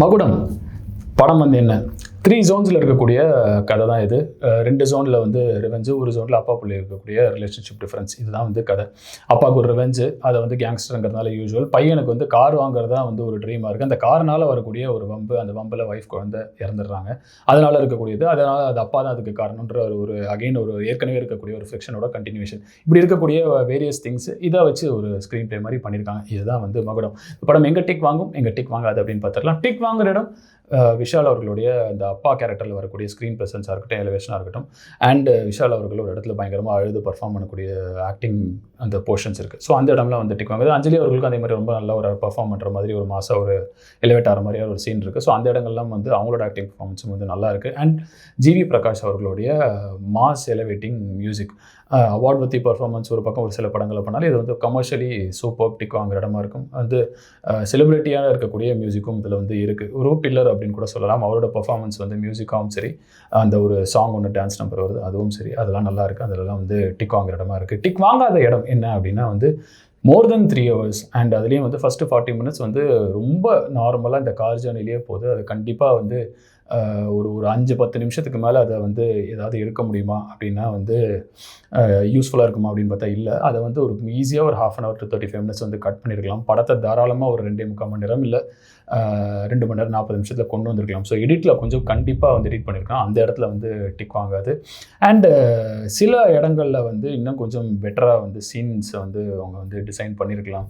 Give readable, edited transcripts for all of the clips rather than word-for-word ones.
மகுடம் படம் வந்து என்ன 3 ஜோன்ஸில் இருக்கக்கூடிய கதை தான் இது. 2 ஜோனில் வந்து ரிவெஞ்சு, ஒரு ஜோனில் அப்பா பிள்ளை இருக்கக்கூடிய ரிலேஷன்ஷிப் டிஃப்ரென்ஸ். இதுதான் வந்து கதை. அப்பாவுக்கு ஒரு ரிவெஞ்சு, அதை வந்து கேங்ஸ்டருங்கிறதுனால யூஸ்வல். பையனுக்கு வந்து கார் வாங்குறது தான் வந்து ஒரு ட்ரீமாக இருக்குது. அந்த கார்னால் வரக்கூடிய ஒரு வம்பு, அந்த வம்பில் ஒய்ஃப் குழந்தை இறந்துடுறாங்க. அதனால் இருக்கக்கூடியது, அதனால் அது அப்பா தான் அதுக்கு காரணன்ற ஒரு அகைன் ஒரு ஏற்கனவே இருக்கக்கூடிய ஒரு ஃபிக்ஷனோட கண்டினியூஷன். இப்படி இருக்கக்கூடிய வேரியஸ் திங்ஸ் இதை வச்சு ஒரு ஸ்க்ரீன் ப்ளே மாதிரி பண்ணியிருக்காங்க. இதுதான் வந்து மகுடம். படம் எங்கே டிக் வாங்கும், எங்கே டிக் வாங்காது அப்படின்னு பார்த்துக்கலாம். டிக் வாங்குற இடம் விஷால் அவர்களுடைய அந்த அப்பா கேரக்டரில் வரக்கூடிய ஸ்க்ரீன் ப்ரெசன்ஸாக இருக்கட்டும், எலிவேஷனாக இருக்கட்டும். அண்ட் விஷால் அவர்கள் ஒரு இடத்துல பயங்கரமாக அழுது பர்ஃபார்ம் பண்ணக்கூடிய ஆக்டிங் அந்த போர்ஷன்ஸ் இருக்குது. ஸோ அந்த இடம்லாம் வந்து டிக் வாங்குது. அஞ்சலி அவர்களுக்கும் அதே மாதிரி ரொம்ப நல்ல ஒரு பர்ஃபார்ம் பண்ணுற மாதிரி ஒரு மாதம் ஒரு எலிவேட் ஆகிற மாதிரியான ஒரு சீன் இருக்குது. ஸோ அந்த இடங்கள்லாம் வந்து அவங்களோட ஆக்டிங் பர்ஃபார்மன்ஸும் வந்து நல்லா இருக்குது. அண்ட் ஜிவி பிரகாஷ் அவர்களுடைய மாஸ் எலிவேட்டிங் மியூசிக், அவார்ட் பற்றி பர்ஃபார்மன்ஸ் ஒரு பக்கம் ஒரு சில படங்களை பண்ணாலும் இது வந்து கமர்ஷியலி சூப்பர் டிக் வாங்குற இடமா இருக்கும். வந்து செலிபிரிட்டியாக இருக்கக்கூடிய மியூசிக்கும் இதில் வந்து இருக்குது. ஒரு பில்லர் அப்படின்னு கூட சொல்லலாம். அவரோட பர்ஃபார்மன்ஸ் வந்து மியூசிக்காகவும் சரி, அந்த ஒரு சாங் ஒன்று டான்ஸ் நம்பர் வருது அதுவும் சரி, அதெல்லாம் நல்லா இருக்குது. அதெல்லாம் வந்து டிக் வாங்குற இடமா இருக்குது. டிக் வாங்காத இடம் என்ன அப்படின்னா வந்து மோர் தென் 3 hours அண்ட் அதுலேயும் வந்து ஃபஸ்ட்டு 40 minutes வந்து ரொம்ப நார்மலாக இந்த கார் ஜர்னிலேயே போகுது. அது கண்டிப்பாக வந்து ஒரு 5-10 நிமிஷத்துக்கு மேலே அதை வந்து ஏதாவது எடுக்க முடியுமா அப்படின்னா வந்து யூஸ்ஃபுல்லாக இருக்குமா அப்படின்னு பார்த்தா இல்லை. அதை வந்து ஒரு ஈஸியாக ஒரு 1/2 hour to 35 minutes வந்து கட் பண்ணியிருக்கலாம். படத்தை தாராளமாக ஒரு 2.75 மணி நேரம் இல்லை 2 மணி நேரம் 40 நிமிஷத்தில் கொண்டு வந்திருக்கலாம். ஸோ எடிட்டில் கொஞ்சம் கண்டிப்பாக வந்து எடிட் பண்ணியிருக்கலாம். அந்த இடத்துல வந்து டிக் வாங்காது. அண்டு சில இடங்களில் வந்து இன்னும் கொஞ்சம் பெட்டராக வந்து சீன்ஸை வந்து அவங்க வந்து டிசைன் பண்ணியிருக்கலாம்.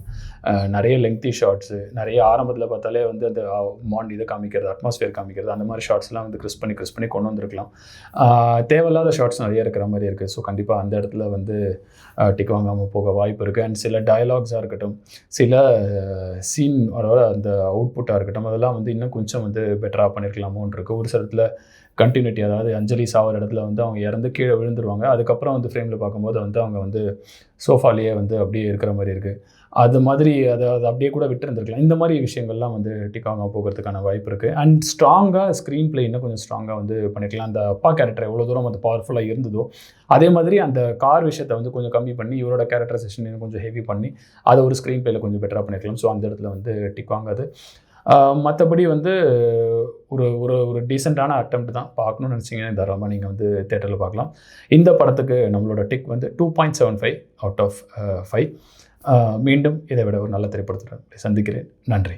நிறைய லெங்க்தி ஷார்ட்ஸு, நிறைய ஆரம்பத்தில் பார்த்தாலே வந்து அந்த இதை காமிக்கிறது, அட்மாஸ்பியர் காமிக்கிறது, அந்த மாதிரி ஷார்ட்ஸ்லாம் வந்து கிறிஸ் பண்ணி கொண்டு வந்திருக்கலாம். தேவையில்லாத ஷார்ட்ஸ் நிறைய இருக்கிற மாதிரி இருக்குது. ஸோ கண்டிப்பாக அந்த இடத்துல வந்து டிக் வாங்காமல் போக வாய்ப்பு இருக்குது. அண்ட் சில டயலாக்ஸாக இருக்கட்டும், சில சீன் அந்த அவுட்புட்டாக இருக்கட்டும், அதெல்லாம் வந்து இன்னும் கொஞ்சம் வந்து பெட்டராக பண்ணியிருக்கலாமோன்னு இருக்குது. ஒரு சில இடத்துல கண்டினியூட்டி, அதாவது அஞ்சலி சாவர இடத்துல வந்து அவங்க இறந்து கீழே விழுந்துருவாங்க. அதுக்கப்புறம் வந்து ஃப்ரேமில் பார்க்கும்போது வந்து அவங்க வந்து சோஃபாலேயே வந்து அப்படியே இருக்கிற மாதிரி இருக்குது. அது மாதிரி அதை அப்படியே கூட விட்டுருந்துருக்கலாம். இந்த மாதிரி விஷயங்கள்லாம் வந்து டிக் வாங்காமல் போகிறதுக்கான வாய்ப்பு இருக்குது. அண்ட் ஸ்ட்ராங்காக ஸ்க்ரீன் ப்ளே இன்னும் கொஞ்சம் ஸ்ட்ராங்காக வந்து பண்ணிக்கலாம். அந்த அப்பா கேரக்டர் எவ்வளோ தூரம் அது பவர்ஃபுல்லாக இருந்ததோ அதே மாதிரி அந்த கார் விஷயத்தை வந்து கொஞ்சம் கம்மி பண்ணி இவரோட கேரக்டரைசேஷன் இன்னும் கொஞ்சம் ஹெவி பண்ணி அதை ஒரு ஸ்க்ரீன் ப்ளேயில் கொஞ்சம் பெட்டராக பண்ணிக்கலாம். ஸோ அந்த இடத்துல வந்து டிக் வாங்காது. மற்றபடி வந்து ஒரு ஒரு ஒரு டீசெண்டான அட்டெம்ப்ட் தான். பார்க்கணும்னு நினச்சிங்கன்னா தாராளமாக நீங்கள் வந்து தேட்டரில் பார்க்கலாம். இந்த படத்துக்கு நம்மளோட டிக் வந்து 2.75 out of 5. மீண்டும் இதை விட ஒரு நல்ல திரைப்படத்துடன் சந்திக்கிறேன். நன்றி.